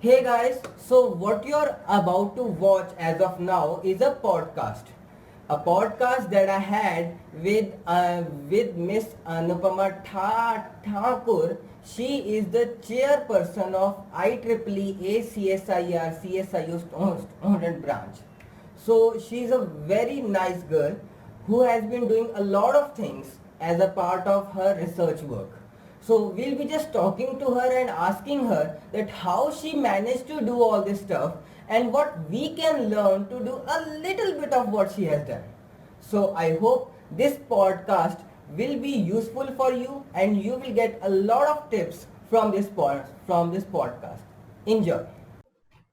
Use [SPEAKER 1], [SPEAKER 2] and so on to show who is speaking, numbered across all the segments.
[SPEAKER 1] Hey guys, so what you're about to watch as of now is a podcast. A podcast that I had with Miss Anupama Thakur. She is the chairperson of IEEE CSIR CSIO student branch. So she's a very nice girl who has been doing a lot of things as a part of her research work. So we'll be just talking to her and asking her that how she managed to do all this stuff and what we can learn to do a little bit of what she has done. So I hope this podcast will be useful for you and you will get a lot of tips from this podcast. Enjoy.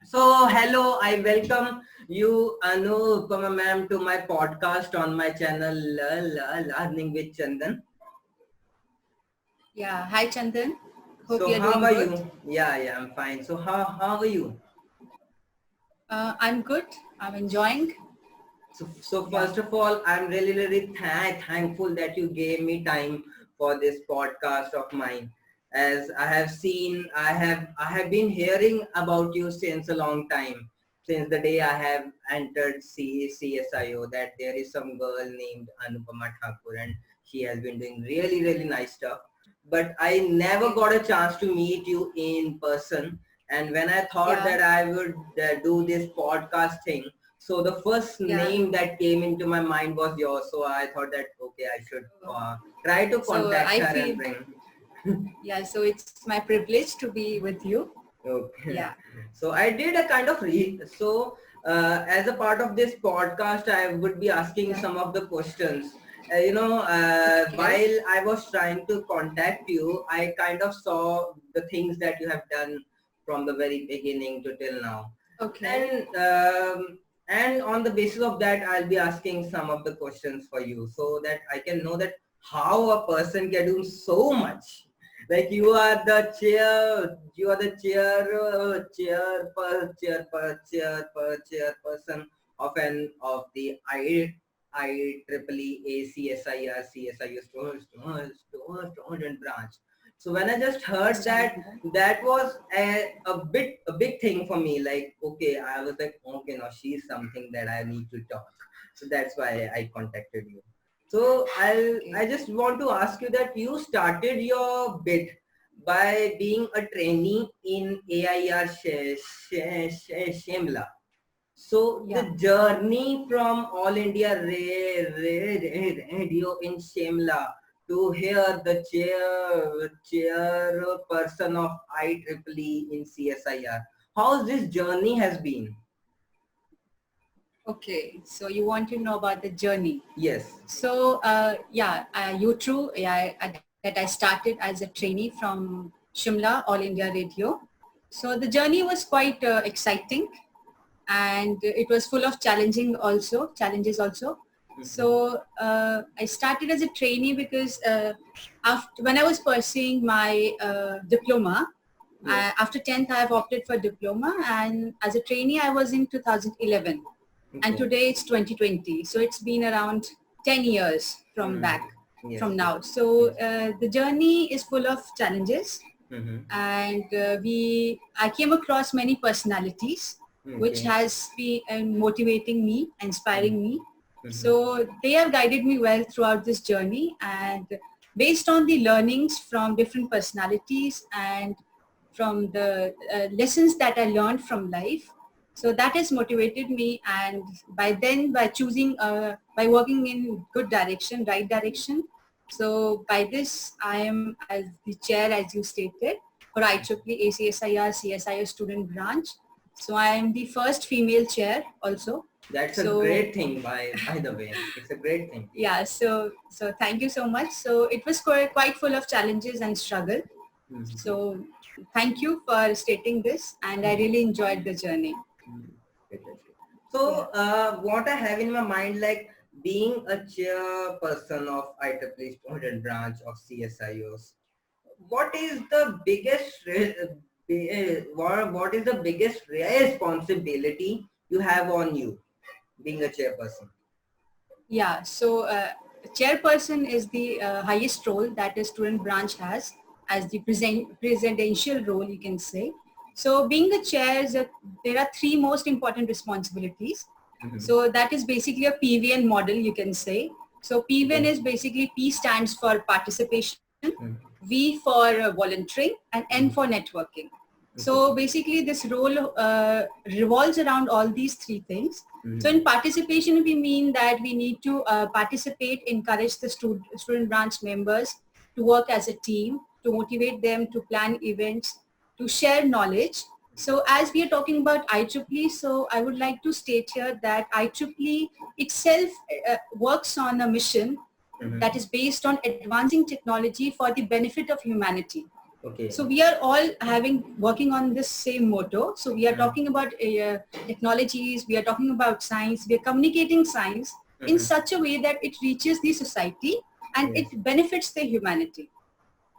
[SPEAKER 1] So, hello, I welcome you, Anupama ma'am, to my podcast on my channel, Learning with Chandan.
[SPEAKER 2] Yeah, hi Chandan. Hope
[SPEAKER 1] So,
[SPEAKER 2] you're
[SPEAKER 1] how
[SPEAKER 2] doing
[SPEAKER 1] are
[SPEAKER 2] good.
[SPEAKER 1] you? Yeah, I'm fine. So, how are you?
[SPEAKER 2] I'm good. I'm enjoying.
[SPEAKER 1] So
[SPEAKER 2] Yeah.
[SPEAKER 1] first of all, I'm really thankful that you gave me time for this podcast of mine. As I have seen, I have been hearing about you since a long time, since the day I have entered CSIO, that there is some girl named Anupama Thakur and she has been doing really nice stuff. But I never
[SPEAKER 2] Okay.
[SPEAKER 1] got a chance to meet you in person. And when I thought
[SPEAKER 2] Yeah.
[SPEAKER 1] that I would do this podcast thing, so the first
[SPEAKER 2] Yeah.
[SPEAKER 1] name that came into my mind was yours. So I thought that okay, I should try to
[SPEAKER 2] So
[SPEAKER 1] contact
[SPEAKER 2] I
[SPEAKER 1] her and
[SPEAKER 2] feel,
[SPEAKER 1] bring.
[SPEAKER 2] yeah, so it's my privilege to be with you.
[SPEAKER 1] Okay.
[SPEAKER 2] Yeah.
[SPEAKER 1] So I did a kind of as a part of this podcast, I would be asking
[SPEAKER 2] Yeah.
[SPEAKER 1] some of the questions.
[SPEAKER 2] Okay.
[SPEAKER 1] While I was trying to contact you, I kind of saw the things that you have done from the very beginning to till now.
[SPEAKER 2] Okay.
[SPEAKER 1] And on the basis of that, I'll be asking some of the questions for you so that I can know that how a person can do so much. Like you are the chairperson of the IEEE CSIR student branch. So when I just heard that,
[SPEAKER 2] Understandable.
[SPEAKER 1] that was a big thing for me. Like, okay, I was like, okay, now she's something that I need to talk. So that's why I contacted you. So I
[SPEAKER 2] Okay.
[SPEAKER 1] just want to ask you that you started your bit by being a trainee in AIR Shimla. So the
[SPEAKER 2] Yeah.
[SPEAKER 1] journey from All India Radio in Shimla to hear the chairperson of IEEE in CSIR. How's this journey has been?
[SPEAKER 2] Okay. So you want to know about the journey.
[SPEAKER 1] Yes.
[SPEAKER 2] So yeah, you true. Yeah, that I started as a trainee from Shimla All India Radio. So the journey was quite exciting, and it was full of challenges also.
[SPEAKER 1] Mm-hmm.
[SPEAKER 2] So I started as a trainee because after when I was pursuing my diploma,
[SPEAKER 1] Yes.
[SPEAKER 2] after 10th I have opted for diploma, and as a trainee I was in 2011, and
[SPEAKER 1] Okay.
[SPEAKER 2] today it's 2020, so it's been around 10 years from
[SPEAKER 1] Mm-hmm.
[SPEAKER 2] back
[SPEAKER 1] Yes.
[SPEAKER 2] from
[SPEAKER 1] Yes.
[SPEAKER 2] now. So
[SPEAKER 1] Yes.
[SPEAKER 2] the journey is full of challenges,
[SPEAKER 1] Mm-hmm.
[SPEAKER 2] and I came across many personalities which
[SPEAKER 1] Okay.
[SPEAKER 2] has been motivating me, inspiring me.
[SPEAKER 1] Mm-hmm.
[SPEAKER 2] So they have guided me well throughout this journey, and based on the learnings from different personalities and from the lessons that I learned from life, so that has motivated me. And by choosing by working in good direction, right direction, so by this I am as the chair, as you stated, for IEEE ACSIR CSIR student branch. So I am the first female chair also.
[SPEAKER 1] That's a
[SPEAKER 2] So
[SPEAKER 1] great thing, by the way. It's a great thing.
[SPEAKER 2] yeah, so thank you so much. So it was quite full of challenges and struggle.
[SPEAKER 1] Mm-hmm.
[SPEAKER 2] So thank you for stating this, and I really enjoyed the journey.
[SPEAKER 1] Fantastic.
[SPEAKER 2] Yeah.
[SPEAKER 1] So, what I have in my mind, like being a chairperson of IEEE student branch of CSIOs, what is the what is the biggest responsibility you have on you being a chairperson?
[SPEAKER 2] Yeah, so chairperson is the highest role that a student branch has, as the presidential role, you can say. So being a chair, there are three most important responsibilities. So that is basically a PVN model, you can say. So PVN is basically P stands for participation, V for volunteering, and N for networking. So basically this role revolves around all these three things. So in participation, we mean that we need to participate, encourage the student branch members to work as a team, to motivate them to plan events, to share knowledge. So as we are talking about IEEE, so I would like to state here that IEEE itself works on a mission that is based on advancing technology for the benefit of humanity.
[SPEAKER 1] Okay.
[SPEAKER 2] So we are all working on this same motto. So we are talking about technologies, we are talking about science, we are communicating science in such a way that it reaches the society and it benefits the humanity.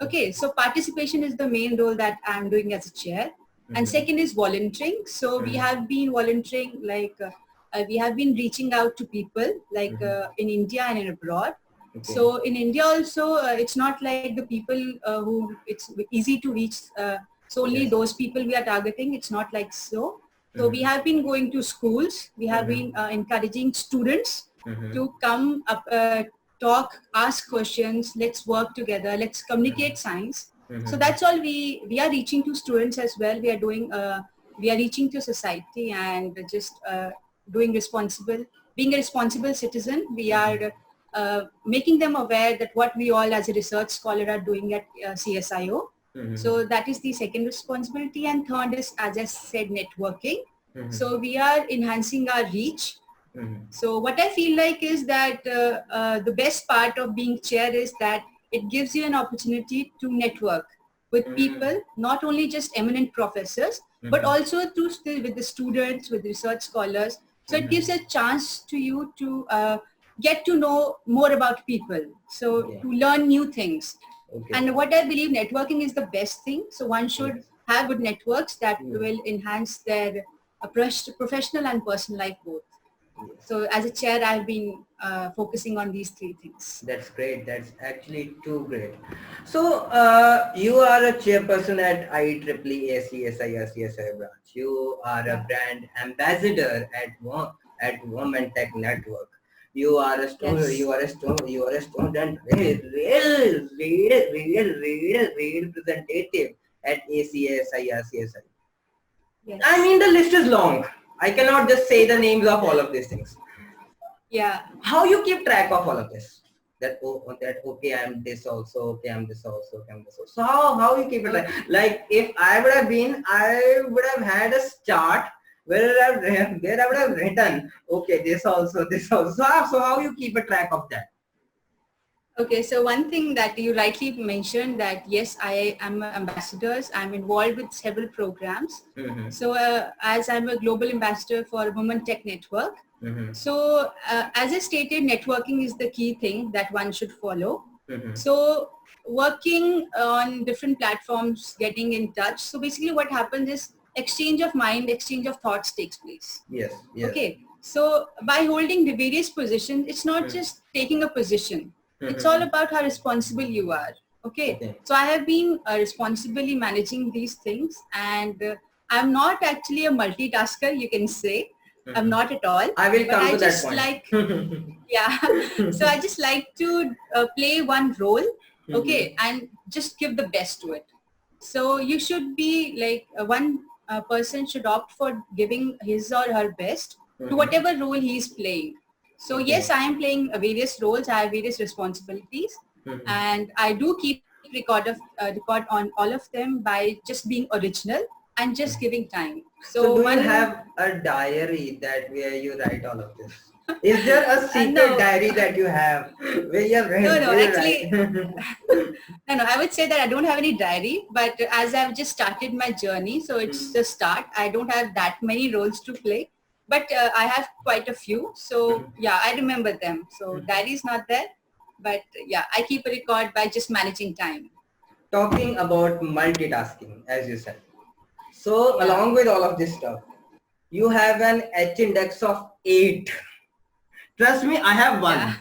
[SPEAKER 2] Okay, so participation is the main role that I'm doing as a chair. And second is volunteering. So we have been volunteering, like we have been reaching out to people like in India and in abroad.
[SPEAKER 1] Okay.
[SPEAKER 2] So in India also, it's not like the people who it's easy to reach solely those people we are targeting. It's not like so. So we have been going to schools. We have been encouraging students to come up, talk, ask questions. Let's work together. Let's communicate science. So that's all we are reaching to students as well. We are doing, we are reaching to society and just being a responsible citizen. We are making them aware that what we all as a research scholar are doing at CSIO. So that is the second responsibility. And third is, as I said, networking. So we are enhancing our reach. So what I feel like is that the best part of being chair is that it gives you an opportunity to network with people, not only just eminent professors, but also with the students, with research scholars. So it gives a chance to you to get to know more about people. So to learn new things. And what I believe, networking is the best thing. So one should have good networks that will enhance their professional and personal life both. So as a chair, I've been focusing on these three things.
[SPEAKER 1] That's great. That's actually too great. So you are a chairperson at IEEE ACSI CSI branch. You are a brand ambassador at Women Tech Network. You are a student.
[SPEAKER 2] Yes.
[SPEAKER 1] You are a student. You are a student. Real representative at ACSI CSI.
[SPEAKER 2] Yes.
[SPEAKER 1] I mean, the list is long. I cannot just say the names of all of these things.
[SPEAKER 2] Yeah.
[SPEAKER 1] How you keep track of all of this? Okay, I'm this also, okay, I'm this also, okay, I'm this also. So how you keep it like if I would have been, I would have had a chart where I would have written, okay, this also, this also. So how you keep a track of that?
[SPEAKER 2] Okay, so one thing that you rightly mentioned that yes, I am ambassadors. I'm involved with several programs. So as I'm a global ambassador for Women Tech Network. So as I stated, networking is the key thing that one should follow. So working on different platforms, getting in touch. So basically what happens is exchange of mind, exchange of thoughts takes place.
[SPEAKER 1] Yes.
[SPEAKER 2] Okay, so by holding the various positions, it's not just taking a position. It's all about how responsible you are. Okay. So I have been responsibly managing these things, and I'm not actually a multitasker, you can say. I'm not at all.
[SPEAKER 1] I will come to that point.
[SPEAKER 2] Like, yeah. So I just like to play one role, okay, and just give the best to it. So you should be like one person should opt for giving his or her best to whatever role he is playing. So yes, I am playing various roles. I have various responsibilities, and I do keep record on all of them by just being original and just giving time.
[SPEAKER 1] So do you have a diary that where you write all of this? Is there a secret diary that you have where you have
[SPEAKER 2] No, actually, no. I would say that I don't have any diary, but as I've just started my journey, so it's the start. I don't have that many roles to play. But I have quite a few. So yeah, I remember them. So diary is not there. But yeah, I keep a record by just managing time.
[SPEAKER 1] Talking about multitasking, as you said. So along with all of this stuff, you have an H index of 8. Trust me, I have 1.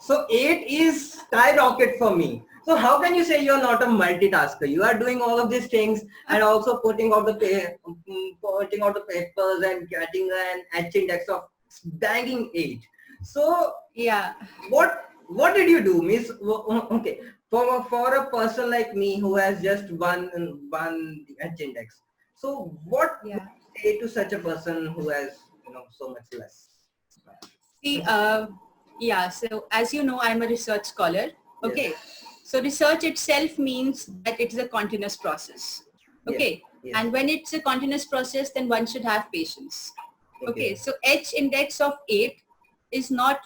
[SPEAKER 1] So 8 is skyrocket for me. So how can you say you're not a multitasker? You are doing all of these things and also putting out the papers and getting an H index of banging 8. So
[SPEAKER 2] Yeah.
[SPEAKER 1] what did you do, Miss? Okay, for a person like me who has just one H index. So what would
[SPEAKER 2] Yeah.
[SPEAKER 1] you say to such a person who has so much less?
[SPEAKER 2] See, yeah, so as you know, I'm a research scholar.
[SPEAKER 1] Yes.
[SPEAKER 2] Okay. So research itself means that it is a continuous process.
[SPEAKER 1] Yes.
[SPEAKER 2] Okay.
[SPEAKER 1] Yes.
[SPEAKER 2] And when it's a continuous process, then one should have patience. Okay.
[SPEAKER 1] Okay.
[SPEAKER 2] So H index of 8 is not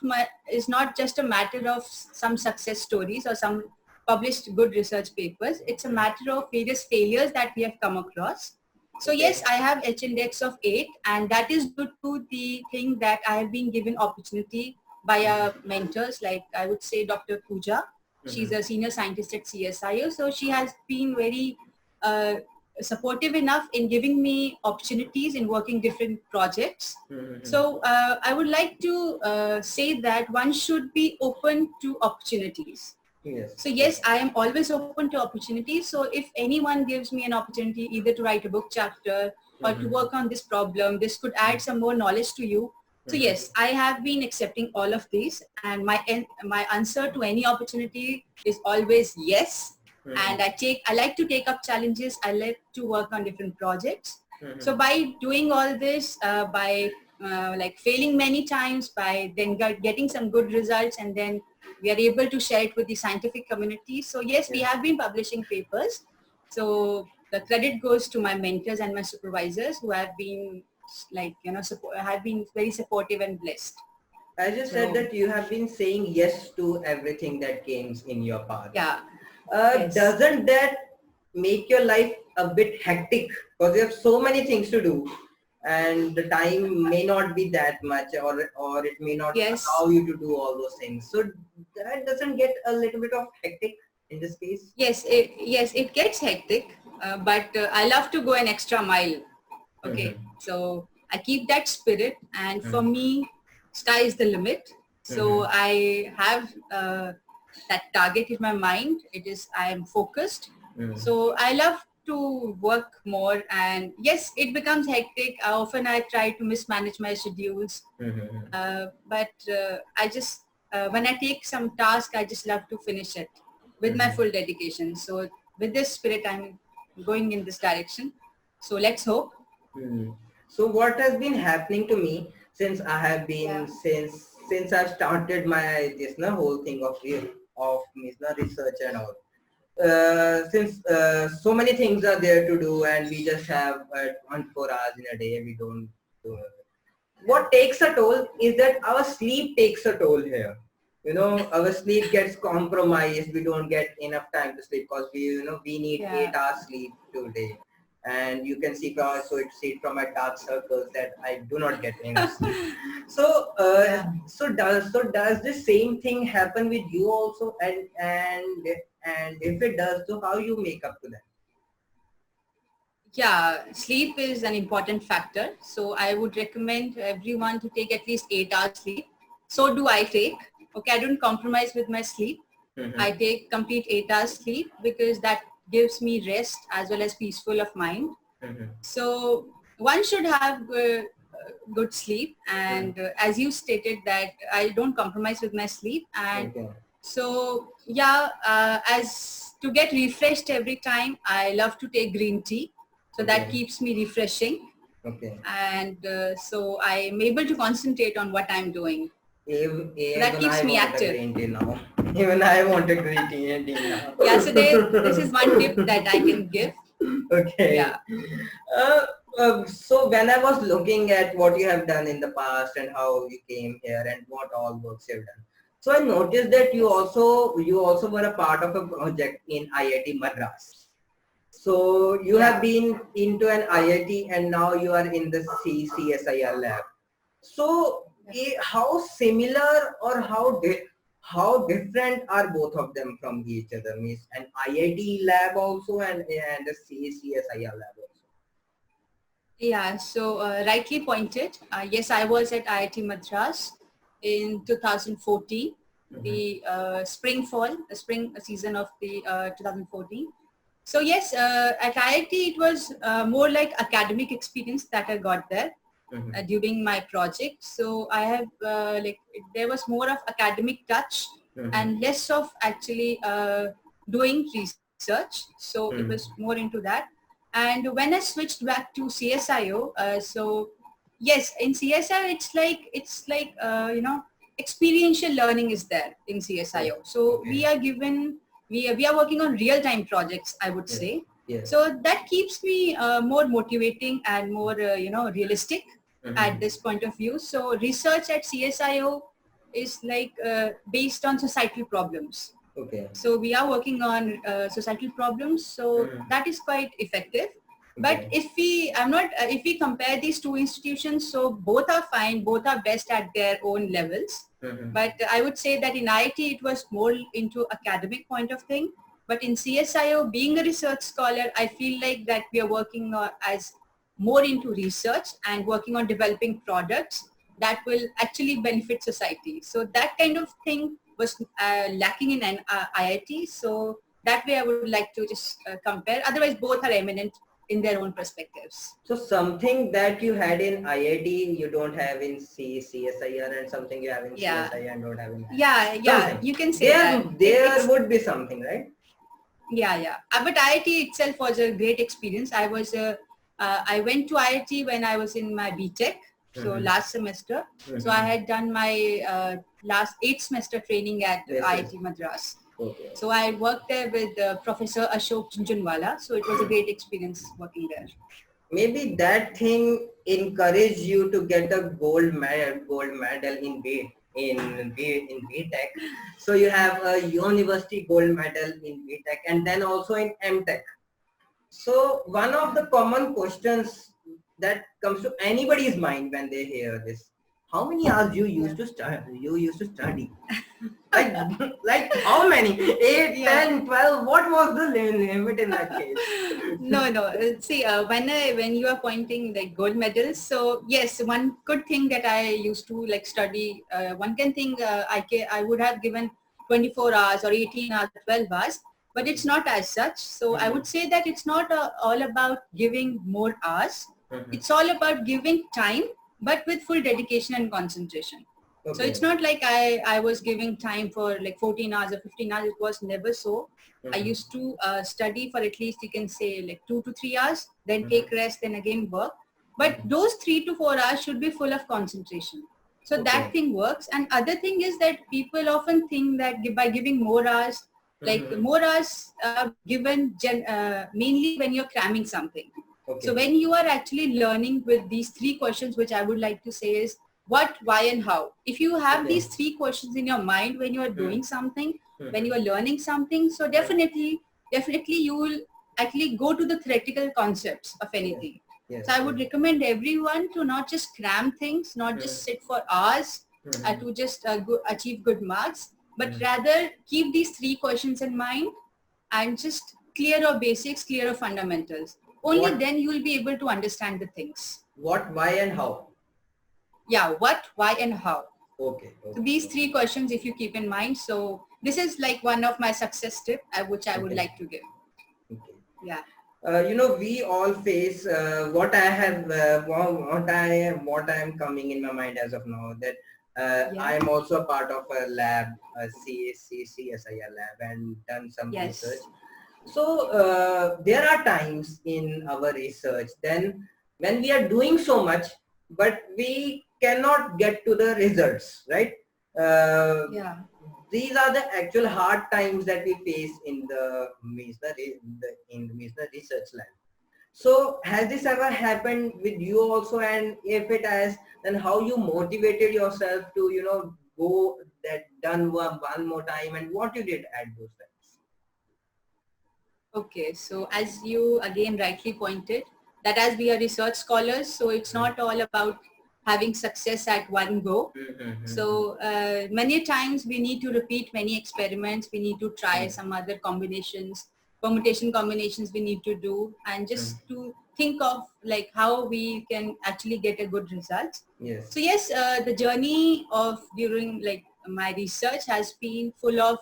[SPEAKER 2] just a matter of some success stories or some published good research papers. It's a matter of various failures that we have come across. So
[SPEAKER 1] Okay.
[SPEAKER 2] yes, I have H index of 8, and that is due to the thing that I have been given opportunity by our mentors, like I would say Dr. Pooja. She's a senior scientist at CSIO. So she has been very uh, supportive enough in giving me opportunities in working different projects. So I would like to say that one should be open to opportunities.
[SPEAKER 1] Yes.
[SPEAKER 2] So yes, I am always open to opportunities. So if anyone gives me an opportunity either to write a book chapter or to work on this problem, this could add some more knowledge to you. So yes, I have been accepting all of these, and my answer to any opportunity is always yes. And I like to take up challenges. I like to work on different projects. So by doing all this, by like failing many times, by then getting some good results, and then we are able to share it with the scientific community. So yes, we have been publishing papers. So the credit goes to my mentors and my supervisors who have been have been very supportive and blessed.
[SPEAKER 1] As you said that you have been saying yes to everything that comes in your path.
[SPEAKER 2] Yeah. Yes.
[SPEAKER 1] Doesn't that make your life a bit hectic? Because you have so many things to do and the time may not be that much, or it may not
[SPEAKER 2] Yes.
[SPEAKER 1] allow you to do all those things. So that doesn't get a little bit of hectic in this case?
[SPEAKER 2] Yes, it gets hectic, but I love to go an extra mile. Okay, so I keep that spirit, and for me, sky is the limit. So I have that target in my mind. I am focused. So I love to work more, and yes, it becomes hectic. Often I try to mismanage my schedules, but I just when I take some task, I just love to finish it with my full dedication. So with this spirit, I'm going in this direction. So let's hope.
[SPEAKER 1] So what has been happening to me since I have been since I've started my whole thing of research and all. Since so many things are there to do and we just have 24 hours in a day, we don't do it. What takes a toll is that our sleep takes a toll here. Our sleep gets compromised. We don't get enough time to sleep because we need 8 hours sleep today. And you can see from my dark circles that I do not get enough sleep. So, does the same thing happen with you also? And if it does, so how you make up to that?
[SPEAKER 2] Yeah, sleep is an important factor. So I would recommend everyone to take at least 8 hours sleep. So do I take. Okay, I don't compromise with my sleep. I take complete 8 hours sleep because that gives me rest as well as peaceful of mind. So one should have good sleep, and as you stated that I don't compromise with my sleep, and so yeah, as to get refreshed every time, I love to take green tea. So that keeps me refreshing. And so I'm able to concentrate on what I'm doing. That keeps me active.
[SPEAKER 1] Even I want a green tea now.
[SPEAKER 2] Yeah, so this is one tip that I can give.
[SPEAKER 1] Okay.
[SPEAKER 2] Yeah.
[SPEAKER 1] So when I was looking at what you have done in the past and how you came here and what all works you've done, so I noticed that you also were a part of a project in IIT Madras. So you have been into an IIT and now you are in the CSIR lab. So how similar or how different are both of them from each other? Means an IIT lab also and a CSIR lab also.
[SPEAKER 2] Yeah, so rightly pointed. Yes, I was at IIT Madras in 2014. the spring season of the 2014. So yes, at IIT it was more like academic experience that I got there during my project. So I have there was more of academic touch and less of actually doing research. So it was more into that. And when I switched back to CSIO, so yes, in CSIO it's like experiential learning is there in CSIO. So we are given we are working on real time projects, I would say.
[SPEAKER 1] Yes.
[SPEAKER 2] So that keeps me more motivating and more realistic at this point of view. So research at CSIO is like based on societal problems.
[SPEAKER 1] Okay.
[SPEAKER 2] So we are working on societal problems. So that is quite effective. But if we compare these two institutions, so both are fine, both are best at their own levels. But I would say that in IIT it was more into academic point of thing. But in CSIO, being a research scholar, I feel like that we are working as more into research and working on developing products that will actually benefit society. So that kind of thing was lacking in IIT. So that way I would like to just compare. Otherwise, both are eminent in their own perspectives.
[SPEAKER 1] So something that you had in IIT, you don't have in CSIR, and something you have in CSIR and don't have in IIT.
[SPEAKER 2] Yeah, you can say that.
[SPEAKER 1] There would be something, right?
[SPEAKER 2] Yeah. But IIT itself was a great experience. I went to IIT when I was in my BTech, so last semester. So I had done my last 8th semester training at IIT Madras.
[SPEAKER 1] Okay.
[SPEAKER 2] So I worked there with Professor Ashok Jhunjhunwala. So it was a great experience working there.
[SPEAKER 1] Maybe that thing encouraged you to get a gold medal in BTech. So you have a university gold medal in BTech and then also in MTech. So one of the common questions that comes to anybody's mind when they hear this, how many hours you used to study? like how many? 8, 10, 12? What was the limit in that case?
[SPEAKER 2] No. See, when you are pointing like gold medals, so yes, one good thing that I used to like study, one can think I would have given 24 hours or 18 hours, 12 hours, but it's not as such. So I would say that it's not all about giving more hours. It's all about giving time, but with full dedication and concentration. Okay. So it's not like I was giving time for like 14 hours or 15 hours. It was never so. I used to study for at least, you can say, like 2 to 3 hours, then take rest, then again work. But those 3 to 4 hours should be full of concentration. So that thing works. And other thing is that people often think that by giving more hours, like more hours given mainly when you're cramming something. Okay. So when you are actually learning with these 3 questions, which I would like to say is what, why, and how. If you have these 3 questions in your mind when you are doing something, when you are learning something, so definitely you will actually go to the theoretical concepts of anything. Yes. So I would recommend everyone to not just cram things, not just sit for hours to just achieve good marks, but rather keep these 3 questions in mind and just clear your basics, clear your fundamentals. Only then you will be able to understand the things.
[SPEAKER 1] What, why, and how?
[SPEAKER 2] Yeah, what, why, and how.
[SPEAKER 1] Okay.
[SPEAKER 2] So these 3 questions, if you keep in mind. So this is like one of my success tips, which I would like to give.
[SPEAKER 1] Okay.
[SPEAKER 2] Yeah.
[SPEAKER 1] We all face what I am coming in my mind as of now, that I am also a part of a lab, a CSIR lab, and done some research. So there are times in our research then when we are doing so much, but we cannot get to the results, right? These are the actual hard times that we face in the Meissner research lab. So has this ever happened with you also? And if it has, then how you motivated yourself to, go that done one more time, and what you did at those times?
[SPEAKER 2] Okay, so as you again rightly pointed, that as we are research scholars, so it's not all about having success at one go. So many times we need to repeat many experiments, we need to try some other combinations, permutation combinations we need to do, and just to think of like how we can actually get a good result.
[SPEAKER 1] Yes.
[SPEAKER 2] So yes, the journey of during like my research has been full of,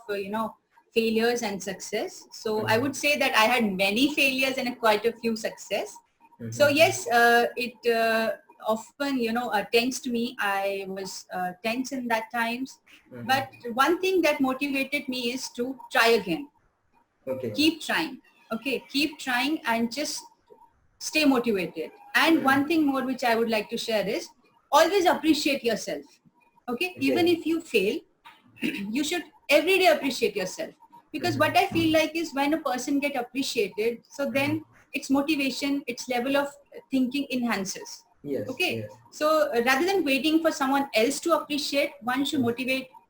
[SPEAKER 2] failures and success. So I would say that I had many failures and quite a few success. So yes, it often, tensed me. I was tense in that times. But one thing that motivated me is to try again.
[SPEAKER 1] Okay.
[SPEAKER 2] Keep trying. Okay, keep trying and just stay motivated. And one thing more which I would like to share is always appreciate yourself. Okay, even
[SPEAKER 1] Okay.
[SPEAKER 2] if you fail, you should every day appreciate yourself, because what I feel like is when a person get appreciated, so then its motivation, its level of thinking enhances.
[SPEAKER 1] Yes.
[SPEAKER 2] Okay,
[SPEAKER 1] Yes.
[SPEAKER 2] so rather than waiting for someone else to appreciate, one should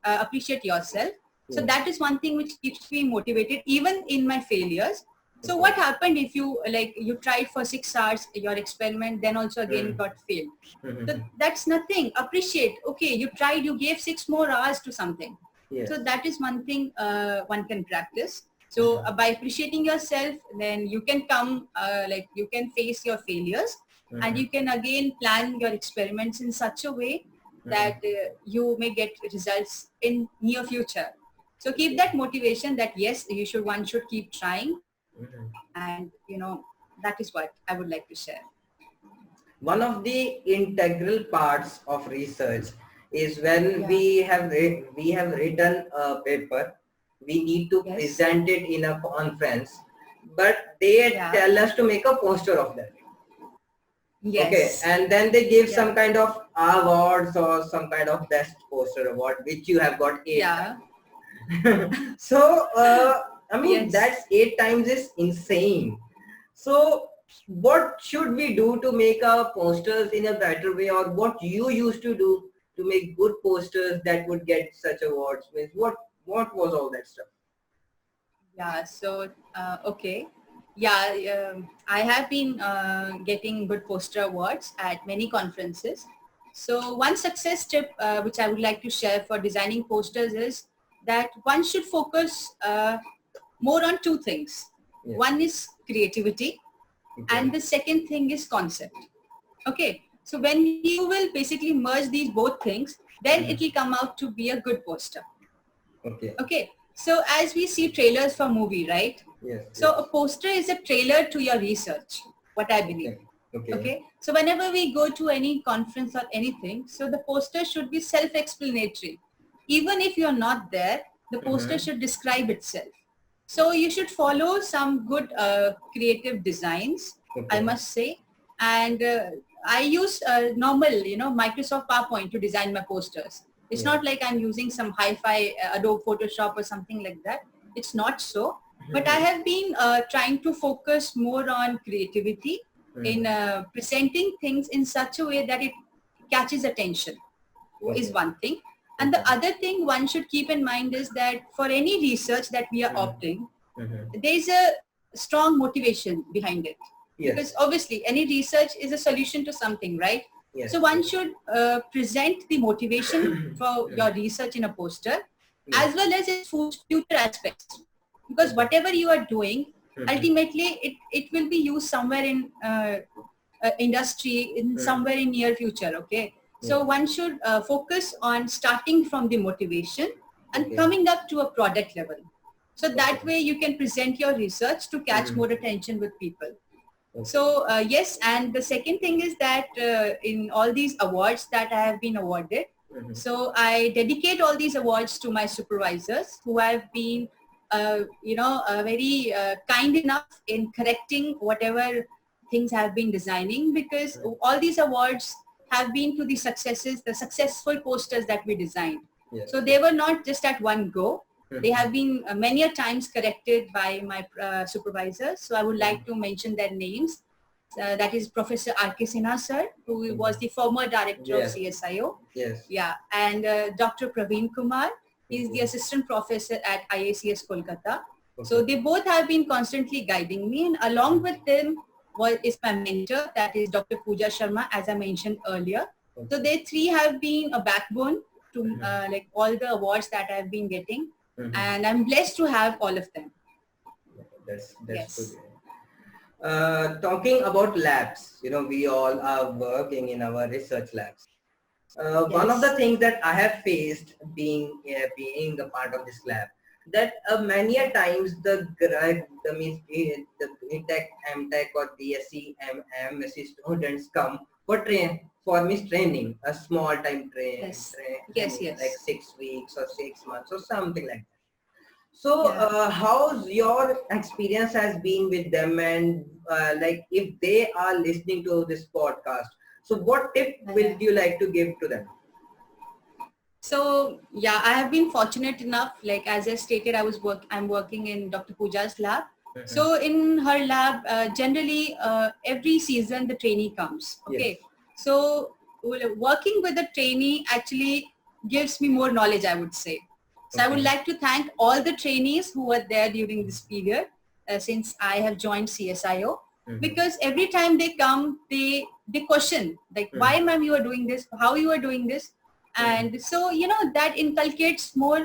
[SPEAKER 2] appreciate yourself. So
[SPEAKER 1] Yes.
[SPEAKER 2] that is one thing which keeps me motivated even in my failures. So what happened if you tried for 6 hours your experiment, then also again it got failed? So that's nothing. Appreciate. Okay, you tried, you gave 6 more hours to something.
[SPEAKER 1] Yes.
[SPEAKER 2] So that is one thing one can practice. So by appreciating yourself, then you can you can face your failures, and you can again plan your experiments in such a way that you may get results in near future. So keep that motivation that yes, one should keep trying, and that is what I would like to share.
[SPEAKER 1] One of the integral parts of research is when
[SPEAKER 2] Yeah.
[SPEAKER 1] we have written a paper, we need to
[SPEAKER 2] Yes.
[SPEAKER 1] present it in a conference, but they
[SPEAKER 2] Yeah.
[SPEAKER 1] tell us to make a poster of that. Okay,
[SPEAKER 2] Yes.
[SPEAKER 1] and then they give some
[SPEAKER 2] Yeah.
[SPEAKER 1] kind of awards or some kind of best poster award, which you have got 8
[SPEAKER 2] Yeah.
[SPEAKER 1] times. So, I mean,
[SPEAKER 2] Yes.
[SPEAKER 1] that's 8 times is insane. So, what should we do to make our posters in a better way, or what you used to do to make good posters that would get such awards? Means what was all that stuff?
[SPEAKER 2] Yeah. So, okay. Yeah, I have been getting good poster awards at many conferences. So one success tip which I would like to share for designing posters is that one should focus more on two things.
[SPEAKER 1] Yes.
[SPEAKER 2] One is creativity, and the second thing is concept. Okay, so when you will basically merge these both things, then it will come out to be a good poster.
[SPEAKER 1] Okay.
[SPEAKER 2] Okay, so as we see trailers for movie, right?
[SPEAKER 1] Yes.
[SPEAKER 2] So a poster is a trailer to your research, what I believe.
[SPEAKER 1] Okay.
[SPEAKER 2] Okay, so whenever we go to any conference or anything, so the poster should be self-explanatory. Even if you're not there, the poster should describe itself. So you should follow some good creative designs, I must say. And I use normal, Microsoft PowerPoint to design my posters. It's not like I'm using some hi-fi Adobe Photoshop or something like that. It's not so. But I have been trying to focus more on creativity in presenting things in such a way that it catches attention is one thing. And the other thing one should keep in mind is that for any research that we are opting, there is a strong motivation behind it.
[SPEAKER 1] Yes.
[SPEAKER 2] Because obviously any research is a solution to something, right?
[SPEAKER 1] Yes.
[SPEAKER 2] So one should present the motivation for your research in a poster, as well as its future aspects. Because whatever you are doing, ultimately it will be used somewhere in industry, in somewhere in near future. Okay, so one should focus on starting from the motivation and coming up to a product level. So that way you can present your research to catch more attention with people. So yes, and the second thing is that in all these awards that I have been awarded, so I dedicate all these awards to my supervisors who have been, very kind enough in correcting whatever things I have been designing, because all these awards have been to the successes, the successful posters that we designed.
[SPEAKER 1] Yes.
[SPEAKER 2] So they were not just at one go. They have been many a times corrected by my supervisors. So I would like to mention their names. That is Professor R.K. Sinha sir, who was the former director of CSIO.
[SPEAKER 1] Yes.
[SPEAKER 2] Yeah, and Dr. Praveen Kumar, he is the assistant professor at IACS Kolkata. So they both have been constantly guiding me, and along with them is my mentor, that is Dr. Pooja Sharma, as I mentioned earlier. So they three have been a backbone to like all the awards that I've been getting, and I'm blessed to have all of them.
[SPEAKER 1] That's
[SPEAKER 2] Yes.
[SPEAKER 1] good. Talking about labs, we all are working in our research labs. One of the
[SPEAKER 2] Yes.
[SPEAKER 1] things that I have faced being a part of this lab, that many a times the means the BTech, MTech or BSc, MSc students come for Miss training, a small time
[SPEAKER 2] Yes. Yes.
[SPEAKER 1] training like
[SPEAKER 2] Yes.
[SPEAKER 1] 6 weeks or 6 months or something like that. So,
[SPEAKER 2] Yeah.
[SPEAKER 1] how's your experience has been with them, and like if they are listening to this podcast, so what tip will
[SPEAKER 2] Yeah.
[SPEAKER 1] you like to give to them?
[SPEAKER 2] So yeah, I have been fortunate enough. Like as I stated, I'm working in Dr. Pooja's lab.
[SPEAKER 1] Mhm.
[SPEAKER 2] So in her lab, generally every season the trainee comes.
[SPEAKER 1] Yes.
[SPEAKER 2] Okay. So working with the trainee actually gives me more knowledge, I would say. So I would
[SPEAKER 1] Okay.
[SPEAKER 2] like to thank all the trainees who were there during this period since I have joined CSIO,
[SPEAKER 1] Mhm.
[SPEAKER 2] because every time they come, they question like,
[SPEAKER 1] Mhm.
[SPEAKER 2] why ma'am you are doing this, how you are doing this.
[SPEAKER 1] Mhm.
[SPEAKER 2] And so that inculcates more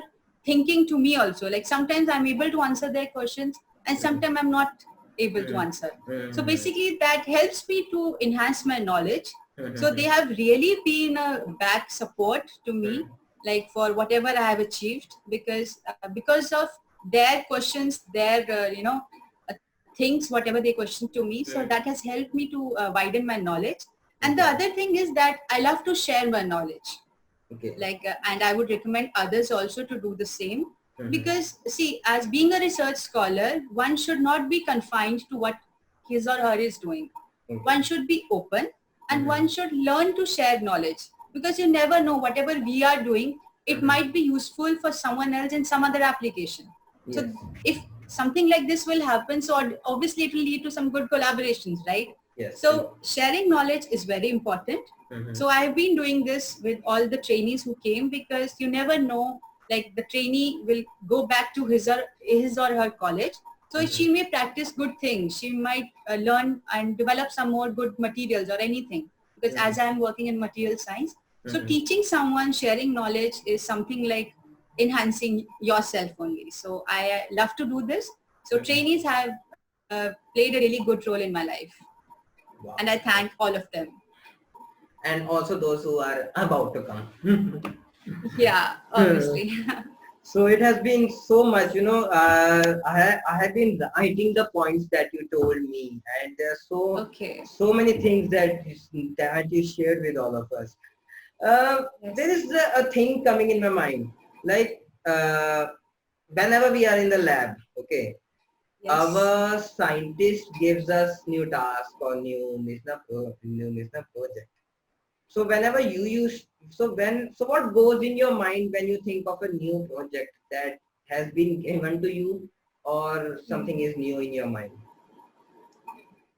[SPEAKER 2] thinking to me also. Like sometimes I'm able to answer their questions and
[SPEAKER 1] Mhm.
[SPEAKER 2] sometimes I'm not able to
[SPEAKER 1] Mhm.
[SPEAKER 2] answer. So
[SPEAKER 1] Mhm.
[SPEAKER 2] basically that helps me to enhance my knowledge. So they
[SPEAKER 1] Mhm.
[SPEAKER 2] have really been a back support to me,
[SPEAKER 1] Mhm.
[SPEAKER 2] like for whatever I have achieved, because of their questions, their uh, things, whatever they question to me. So
[SPEAKER 1] Mhm.
[SPEAKER 2] that has helped me to widen my knowledge. And the
[SPEAKER 1] Okay.
[SPEAKER 2] other thing is that I love to share my knowledge,
[SPEAKER 1] Okay.
[SPEAKER 2] and I would recommend others also to do the same.
[SPEAKER 1] Mhm.
[SPEAKER 2] Because see, as being a research scholar, one should not be confined to what his or her is doing.
[SPEAKER 1] Okay.
[SPEAKER 2] One should be open, and
[SPEAKER 1] Mhm.
[SPEAKER 2] one should learn to share knowledge, because you never know, whatever we are doing, it
[SPEAKER 1] Mhm.
[SPEAKER 2] might be useful for someone else in some other application.
[SPEAKER 1] Yes.
[SPEAKER 2] So if something like this will happen, so obviously it will lead to some good collaborations, right?
[SPEAKER 1] Yes. True.
[SPEAKER 2] So sharing knowledge is very important.
[SPEAKER 1] Mhm.
[SPEAKER 2] So I've been doing this with all the trainees who came, because you never know, like the trainee will go back to his or her college. So
[SPEAKER 1] Mhm.
[SPEAKER 2] she may practice good things. She might learn and develop some more good materials or anything. Because
[SPEAKER 1] Mhm.
[SPEAKER 2] as I'm working in material science, so
[SPEAKER 1] Mhm.
[SPEAKER 2] teaching someone, sharing knowledge is something like enhancing yourself only. So I love to do this. So
[SPEAKER 1] Mhm.
[SPEAKER 2] trainees have played a really good role in my life,
[SPEAKER 1] Wow.
[SPEAKER 2] and I thank all of them.
[SPEAKER 1] And also those who are about to come.
[SPEAKER 2] Yeah, obviously.
[SPEAKER 1] So it has been so much, I have been writing the points that you told me, and there are
[SPEAKER 2] Okay.
[SPEAKER 1] so many things that you shared with all of us. There
[SPEAKER 2] Yes.
[SPEAKER 1] is a thing coming in my mind, like whenever we are in the lab, okay,
[SPEAKER 2] Yes.
[SPEAKER 1] our scientist gives us new task or new Misna project. So whenever you use, so what goes in your mind when you think of a new project that has been given to you, or something is new in your mind?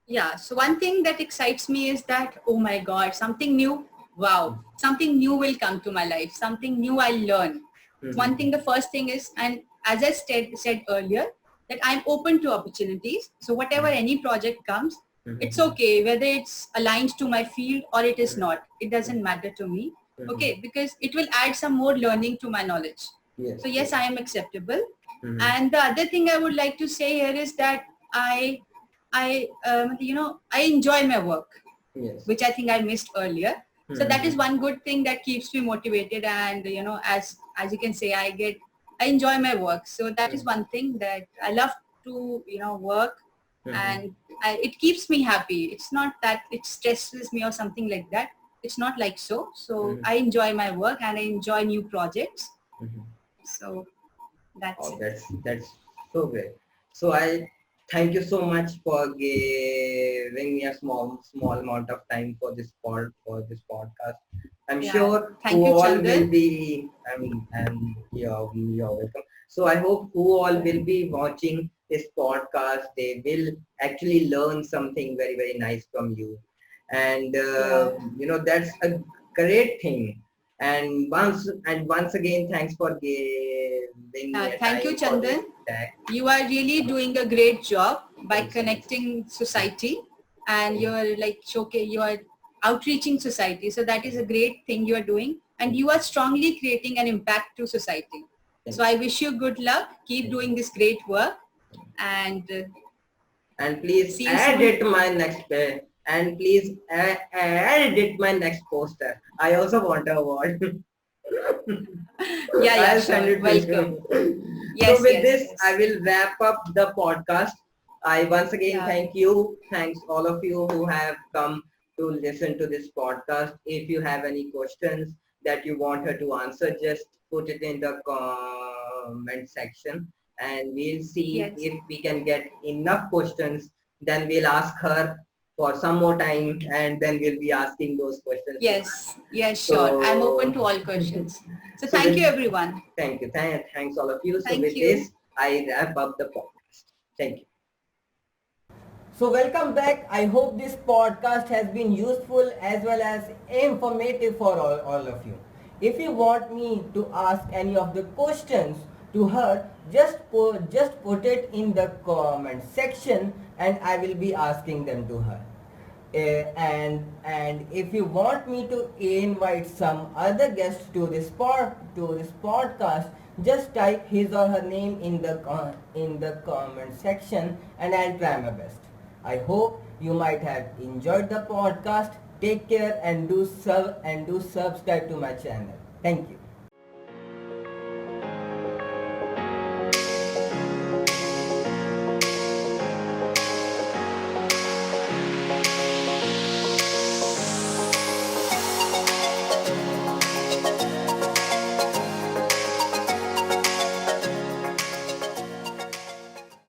[SPEAKER 2] Yeah. So one thing that excites me is that, oh my God, something new. Wow. Something new will come to my life. Something new I'll learn. One
[SPEAKER 1] Mm-hmm.
[SPEAKER 2] thing, the first thing is, and as I said earlier, that I'm open to opportunities. So whatever any project comes, it's
[SPEAKER 1] Mm-hmm.
[SPEAKER 2] okay, whether it's aligned to my field or it is
[SPEAKER 1] Mm-hmm.
[SPEAKER 2] not. It doesn't matter to me.
[SPEAKER 1] Mm-hmm.
[SPEAKER 2] Okay. Because it will add some more learning to my knowledge.
[SPEAKER 1] Yes,
[SPEAKER 2] So
[SPEAKER 1] yes.
[SPEAKER 2] yes, I am acceptable.
[SPEAKER 1] Mm-hmm.
[SPEAKER 2] And the other thing I would like to say here is that I enjoy my work,
[SPEAKER 1] Yes.
[SPEAKER 2] which I think I missed earlier. So that is
[SPEAKER 1] Mm-hmm.
[SPEAKER 2] one good thing that keeps me motivated. And as you can say, I enjoy my work. So that is one thing that I love to work,
[SPEAKER 1] Mm-hmm.
[SPEAKER 2] and it keeps me happy. It's not that it stresses me or something like that. It's not like so. So
[SPEAKER 1] Mm-hmm.
[SPEAKER 2] I enjoy my work and I enjoy new projects.
[SPEAKER 1] Mm-hmm.
[SPEAKER 2] So that's
[SPEAKER 1] Oh,
[SPEAKER 2] it.
[SPEAKER 1] that's so great. So I thank you so much for giving me a small amount of time for this podcast. I'm
[SPEAKER 2] Yeah.
[SPEAKER 1] sure
[SPEAKER 2] Thank
[SPEAKER 1] who
[SPEAKER 2] you,
[SPEAKER 1] all will
[SPEAKER 2] Chandan.
[SPEAKER 1] be. And you're welcome. So I hope who all will be watching this podcast, they will actually learn something very very nice from you, and
[SPEAKER 2] Yeah.
[SPEAKER 1] that's a great thing. And once again, thanks for giving me a
[SPEAKER 2] Thank you,
[SPEAKER 1] time for this
[SPEAKER 2] Chandan.
[SPEAKER 1] tag.
[SPEAKER 2] You are really doing a great job by
[SPEAKER 1] Thanks so much.
[SPEAKER 2] connecting society, and you're like showcase, you are outreaching society. So that is a great thing you are doing, and
[SPEAKER 1] Thank
[SPEAKER 2] you are strongly creating an impact to society. So
[SPEAKER 1] you.
[SPEAKER 2] I wish you good luck. Keep
[SPEAKER 1] Thank you.
[SPEAKER 2] doing this great work, and
[SPEAKER 1] And please
[SPEAKER 2] see you
[SPEAKER 1] add
[SPEAKER 2] soon.
[SPEAKER 1] it my next and please edit my next poster. I also want an award.
[SPEAKER 2] Yeah,
[SPEAKER 1] I'll send
[SPEAKER 2] sure.
[SPEAKER 1] it to
[SPEAKER 2] Welcome.
[SPEAKER 1] you. So
[SPEAKER 2] Yes,
[SPEAKER 1] with
[SPEAKER 2] yes,
[SPEAKER 1] this, I
[SPEAKER 2] yes.
[SPEAKER 1] will wrap up the podcast. I once again
[SPEAKER 2] Yeah.
[SPEAKER 1] thank you. Thanks all of you who have come to listen to this podcast. If you have any questions that you want her to answer, just put it in the comment section and we'll see
[SPEAKER 2] Yes.
[SPEAKER 1] if we can get enough questions. Then we'll ask her for some more time and then we'll be asking those questions to her.
[SPEAKER 2] Yes. Yes, sure. I'm open to
[SPEAKER 1] So,
[SPEAKER 2] all questions. So
[SPEAKER 1] so
[SPEAKER 2] thank you,
[SPEAKER 1] with
[SPEAKER 2] everyone.
[SPEAKER 1] thank you, thanks all of you. So
[SPEAKER 2] Thank
[SPEAKER 1] with
[SPEAKER 2] you.
[SPEAKER 1] this, I wrap up the podcast. Thank you. So welcome back. I hope this podcast has been useful as well as informative for all of you. If you want me to ask any of the questions to her, just put it in the comment section and I will be asking them to her. And if you want me to invite some other guests to this podcast, just type his or her name in the comment section and I'll try my best. I hope you might have enjoyed the podcast. Take care and do subscribe to my channel. Thank you.